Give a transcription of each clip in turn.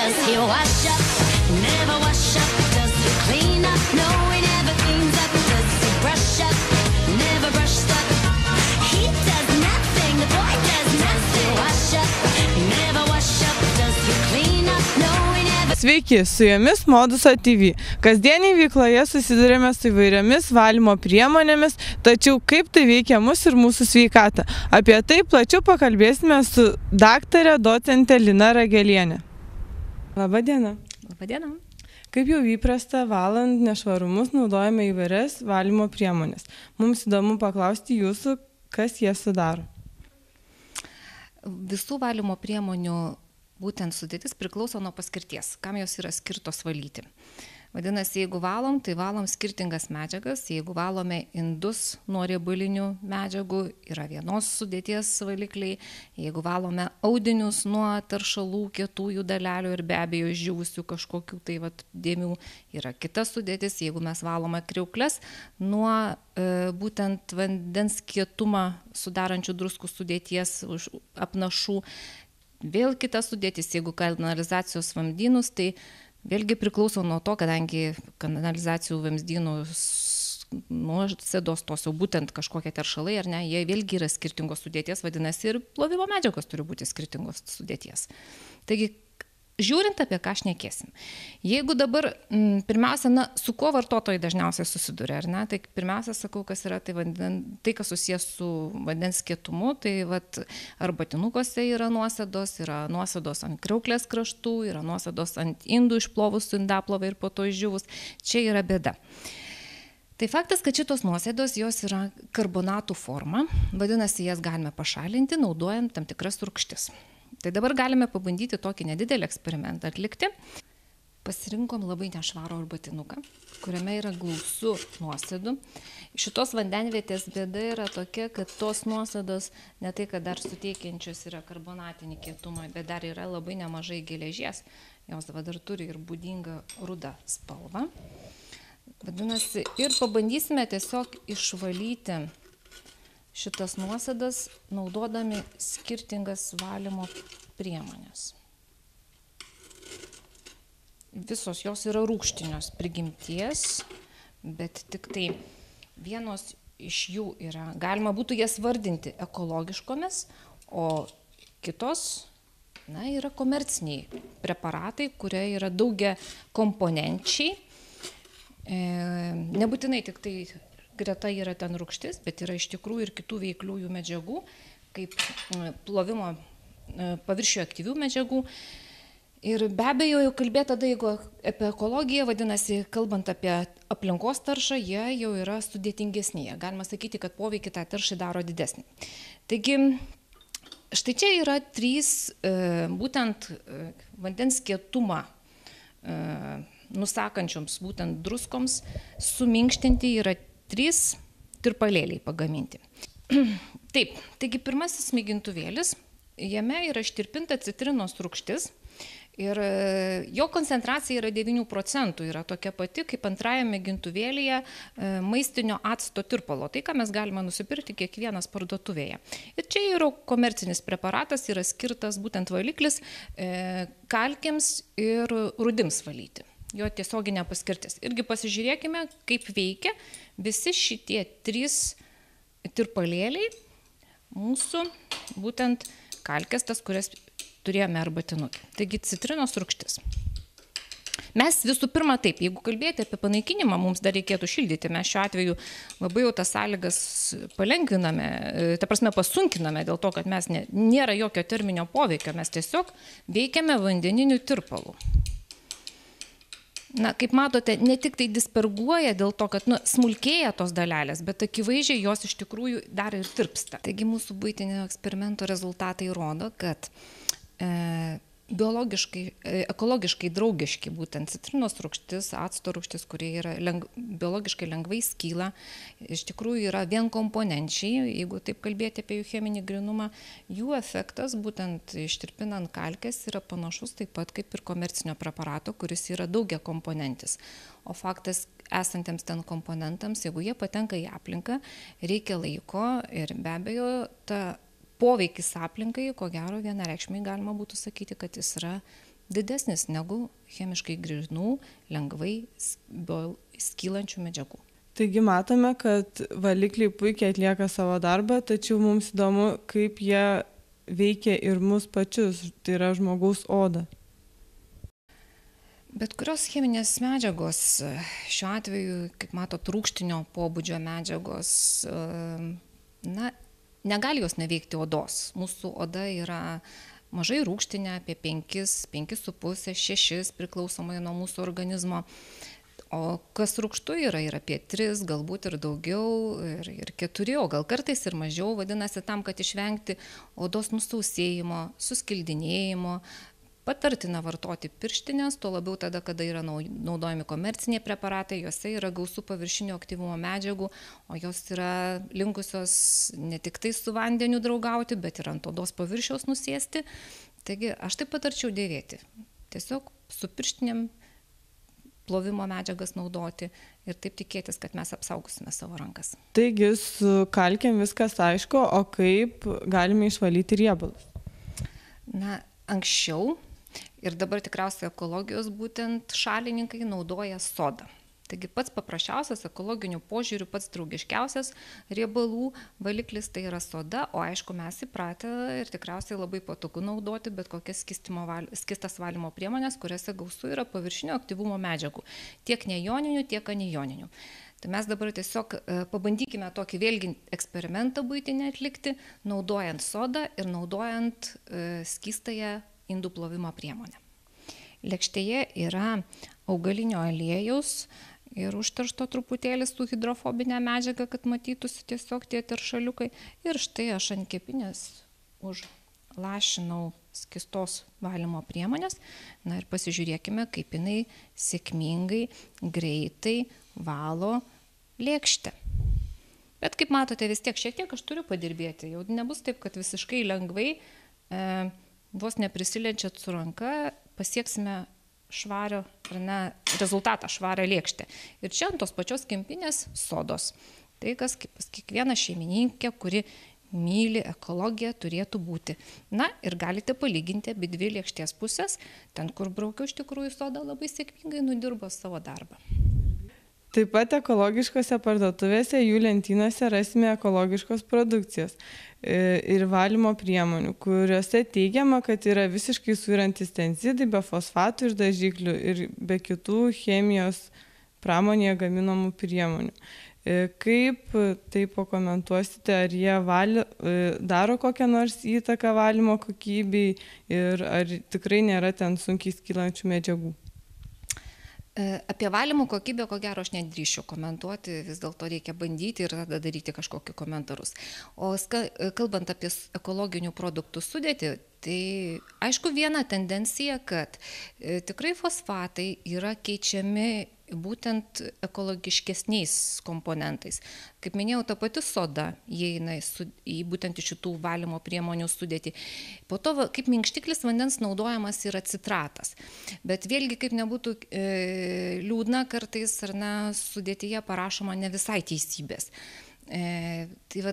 Does he wash up? Never wash up. Does he clean up? No, he never cleans up. Does he brush up? Never brushes up. He does nothing. The boy does nothing. Wash up? Never wash up. Does he clean up? No, he never. Sveiki, su jumis Moduso TV. Kasdieniai veikloje susidurėme su įvairiomis valymo priemonėmis, tačiau kaip tai veikia mus ir mūsų sveikatą. Apie tai plačiau pakalbėsime su daktare docente Lina Ragelienė. Labą dieną. Labą dieną. Kaip jau įprasta, valant nešvarumus naudojame įvairias valymo priemonės. Mums įdomu paklausti jūsų, kas jie sudaro. Visų valymo priemonių būtent sudėtis priklauso nuo paskirties, kam jos yra skirtos valyti. Vadinasi, jeigu valom, tai valom skirtingas medžiagas. Jeigu valome indus nuo riebalinių medžiagų, yra vienos sudėties valikliai. Jeigu valome audinius nuo teršalų, kietųjų dalelių ir be abejo išdžiūvusių kažkokių tai dėmių, yra kita sudėtis. Jeigu mes valome kriaukles nuo būtent vandens kietumą sudarančių druskų sudėties apnašų, vėl kita sudėtis. Jeigu kanalizacijos vamzdynus, tai vėlgi priklauso nuo to, kadangi kanalizacijų vamzdynų nuosėdos tos jau būtent kažkokie teršalai, ar ne, jie vėlgi yra skirtingos sudėties, vadinasi, ir plovimo medžiagos turi būti skirtingos sudėties. Taigi, žiūrint, apie ką šnekėsim. Jeigu dabar, pirmiausia, su kuo vartotojai dažniausiai susiduria, ar ne, tai pirmiausia, sakau, kas yra tai kas susijęs su vandens kietumu, tai arbatinukuose yra nuosėdos ant kriauklės kraštų, yra nuosėdos ant indų išplovus su indaplovė ir po to išdžiūvus. Čia yra bėda. Tai faktas, kad šitos nuosėdos, jos yra karbonatų forma, vadinasi, jas galime pašalinti, naudojant tam tikras rūgštis. Tai dabar galime pabandyti tokį nedidelį eksperimentą atlikti. Pasirinkom labai nešvarų arbatinuką, kuriame yra gausu nuosėdų. Šitos vandenvietės bėda yra tokia, kad tos nuosėdos ne tai, kad dar suteikiančios yra karbonatinį kietumą, bet dar yra labai nemažai geležies. Jos dar turi ir būdingą rudą spalvą. Vadinasi, ir pabandysime tiesiog išvalyti šitas nuosėdas, naudodami skirtingas valymo priemonės. Visos jos yra rūgštinios prigimties, bet tik tai vienos iš jų yra, galima būtų jas vardinti ekologiškomis, o kitos, yra komerciniai preparatai, kurie yra daugia komponenčiai. Nebūtinai tik tai greta yra ten rūgštis, bet yra iš tikrųjų ir kitų veikliųjų medžiagų, kaip plovimo paviršių aktyvių medžiagų. Ir be abejo, jau kalbėti tada, jeigu apie ekologiją, vadinasi, kalbant apie aplinkos taršą, jie jau yra sudėtingesni. Galima sakyti, kad poveikį tą taršą daro didesnį. Taigi, štai čia yra trys būtent vandens kietumą nusakančioms būtent druskoms suminkštinti yra 3 tirpalėliai pagaminti. Taip, taigi pirmasis mėgintuvėlis, jame yra ištirpinta citrinos rūgštis ir jo koncentracija yra 9%, yra tokia pati kaip antrajame mėgintuvėlyje maistinio acto tirpalo, tai ką mes galime nusipirkti kiekvienas parduotuvėje. Ir čia yra komercinis preparatas, yra skirtas būtent valiklis kalkėms ir rudims valyti. Jo tiesioginė paskirtis. Irgi pasižiūrėkime, kaip veikia visi šitie 3 tirpalėliai mūsų būtent kalkės, tas, kurias turėjome arbatinukį. Taigi citrinos rūgštis. Mes visų pirma taip, jeigu kalbėti apie panaikinimą, mums dar reikėtų šildyti. Mes šiuo atveju labai jau tas sąlygas palengviname, ta prasme pasunkiname dėl to, kad mes nėra jokio terminio poveikio, mes tiesiog veikiame vandeniniu tirpalu. Kaip matote, ne tik tai disperguoja dėl to, kad smulkėja tos dalelės, bet akivaizdžiai jos iš tikrųjų dar ir tirpsta. Taigi mūsų buitinio eksperimento rezultatai rodo, kad ekologiškai draugiški, būtent citrinos rūgštis, acto rūgštis, kurie yra biologiškai lengvai skyla, iš tikrųjų yra vienkomponenčiai, jeigu taip kalbėti apie jų cheminį grynumą, jų efektas, būtent ištirpinant kalkės, yra panašus taip pat kaip ir komercinio preparato, kuris yra daugiakomponentis. O faktas, esantiems ten komponentams, jeigu jie patenka į aplinką, reikia laiko ir be abejo, ta poveikis aplinkai, ko gero vienareikšmiai galima būtų sakyti, kad jis yra didesnis negu chemiškai gryžnų, lengvai skylančių medžiagų. Taigi matome, kad valikliai puikiai atlieka savo darbą, tačiau mums įdomu, kaip jie veikia ir mus pačius, tai yra žmogaus odą. Bet kurios cheminės medžiagos, šiuo atveju, kaip matot, rūgštinio pobūdžio medžiagos, negali jos neveikti odos. Mūsų oda yra mažai rūgštinė, apie 5, 5,5, 6 priklausomai nuo mūsų organizmo. O kas rūgštu yra apie 3, galbūt ir daugiau, ir 4, o gal kartais ir mažiau, vadinasi, tam, kad išvengti odos nusausėjimo, suskildinėjimo, patartina vartoti pirštinės, tuo labiau tada, kada yra naudojami komerciniai preparatai, juose yra gausų paviršinio aktyvumo medžiagų, o jos yra linkusios ne tik tai su vandeniu draugauti, bet ir ant odos paviršiaus nusėsti. Taigi aš taip patarčiau dėvėti. Tiesiog su pirštinėm plovimo medžiagas naudoti ir taip tikėtis, kad mes apsaugosime savo rankas. Taigi su kalkėm viskas aišku, o kaip galime išvalyti riebalus? Anksčiau ir dabar tikriausiai ekologijos būtent šalininkai naudoja sodą. Taigi pats paprasčiausias ekologinių požiūrių, pats draugiškiausias riebalų valiklis tai yra soda, o aišku mes įpratę ir tikriausiai labai patogu naudoti bet kokias skystas valymo priemonės, kuriuose gausu yra paviršinio aktyvumo medžiagų, tiek nejoninių, tiek anijoninių. Tai mes dabar tiesiog pabandykime tokį vėlgi eksperimentą buitinį atlikti, naudojant sodą ir naudojant skystąją indų plovimo priemonę. Lėkštėje yra augalinio aliejaus ir užteršto truputėlį su hidrofobinė medžiaga, kad matytųsi tiesiog tie teršaliukai. Ir štai aš ant kepinės užlašinau skystos valymo priemonės. Ir pasižiūrėkime, kaip jinai sėkmingai, greitai valo lėkštę. Bet kaip matote, vis tiek šiek tiek aš turiu padirbėti. Jau nebus taip, kad visiškai lengvai, vos neprisilenčiat su ranka, pasieksime švario, rezultatą švarę lėkštę. Ir čia ant tos pačios kempinės sodos. Tai kas kaip pas kiekvieną šeimininkę, kuri myli ekologiją, turėtų būti. Ir galite palyginti abi dvi lėkštės pusės, ten kur braukiau iš tikrųjų soda labai sėkmingai nudirbo savo darbą. Taip pat ekologiškose parduotuvėse jų lentynose rasime ekologiškos produkcijos ir valymo priemonių, kuriuose teigiama, kad yra visiškai suyrantis tencidai be fosfatų ir dažiklių ir be kitų chemijos pramonėje gaminamų priemonių. Kaip tai pakomentuosite, ar jie daro kokią nors įtaką valymo kokybei ir ar tikrai nėra ten sunkiai skylančių medžiagų? Apie valymo kokybę, ko gero, aš nedrįšiu komentuoti, vis dėlto reikia bandyti ir tada daryti kažkokius komentarus. O kalbant apie ekologinių produktų sudėtį, tai aišku viena tendencija, kad tikrai fosfatai yra keičiami būtent ekologiškesniais komponentais. Kaip minėjau, ta pati soda įeina į būtent šitų valymo priemonių sudėtį. Po to, kaip minkštiklis vandens naudojamas yra citratas. Bet vėlgi, kaip nebūtų liūdna, kartais ar sudėtyje parašoma ne visai teisybės. Tai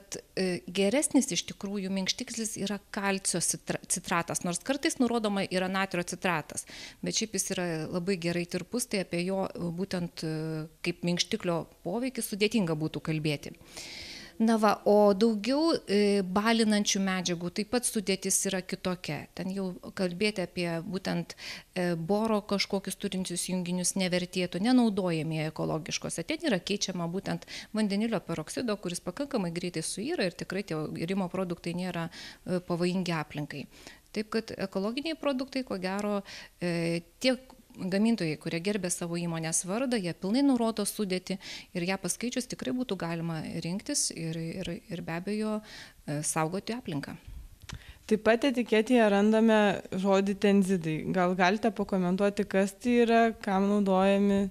geresnis iš tikrųjų minkštiklis yra kalcio citratas, nors kartais nurodoma yra natrio citratas, bet šiaip jis yra labai gerai tirpus, tai apie jo būtent kaip minkštiklio poveikį sudėtinga būtų kalbėti. O daugiau balinančių medžiagų taip pat sudėtis yra kitokia. Ten jau kalbėti apie būtent boro kažkokius turinčius junginius nevertėtų, nenaudojami ekologiškose. Ten yra keičiama būtent vandenilio peroksido, kuris pakankamai greitai suyra ir tikrai tie irimo produktai nėra pavojingi aplinkai. Taip kad ekologiniai produktai, ko gero, tiek gamintojai, kurie gerbė savo įmonės vardą, jie pilnai nurodo sudėtį ir ją paskaičius tikrai būtų galima rinktis ir be abejo saugoti aplinką. Taip pat etiketėje randame žodį tenzidai. Gal galite pakomentuoti, kas tai yra, kam naudojami?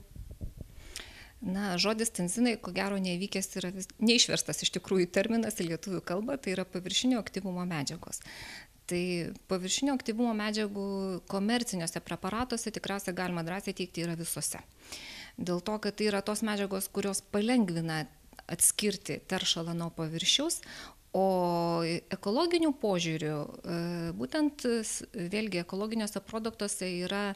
Žodis tenzinai, ko gero, nevykęs yra neišverstas iš tikrųjų terminas į lietuvių kalbą, tai yra paviršinio aktyvumo medžiagos. Tai paviršinio aktyvumo medžiagų komerciniuose preparatuose tikriausiai galima drąsiai teikti yra visose. Dėl to, kad tai yra tos medžiagos, kurios palengvina atskirti teršalą nuo paviršiaus, O ekologinių požiūrių, būtent vėlgi ekologiniuose produktuose yra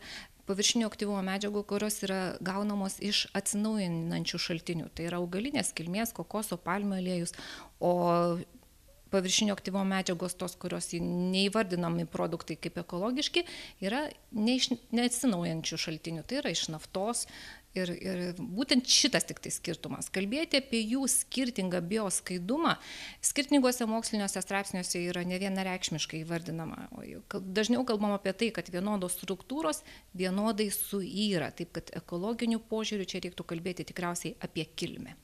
paviršinio aktyvumo medžiagų, kurios yra gaunamos iš atsinaujinančių šaltinių. Tai yra augalinės kilmės, kokoso, palmių aliejus, o paviršinio aktyvumo medžiagos, tos, kurios neįvardinami produktai kaip ekologiški, yra neatsinaujančių šaltinių, tai yra iš naftos. Ir būtent šitas tik tai skirtumas. Kalbėti apie jų skirtingą bioskaidumą skirtingose moksliniuose straipsniuose yra ne vienareikšmiškai įvardinama. Dažniau kalbam apie tai, kad vienodos struktūros vienodai suyra. Taip kad ekologinių požiūrių čia reiktų kalbėti tikriausiai apie kilmę.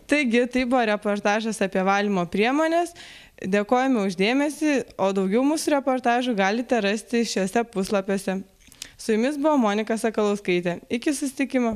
Taigi, tai buvo reportažas apie valymo priemonės. Dėkojame už dėmesį, o daugiau mūsų reportažų galite rasti šiuose puslapiuose. Su jumis buvo Monika Sakalauskaitė. Iki susitikimo.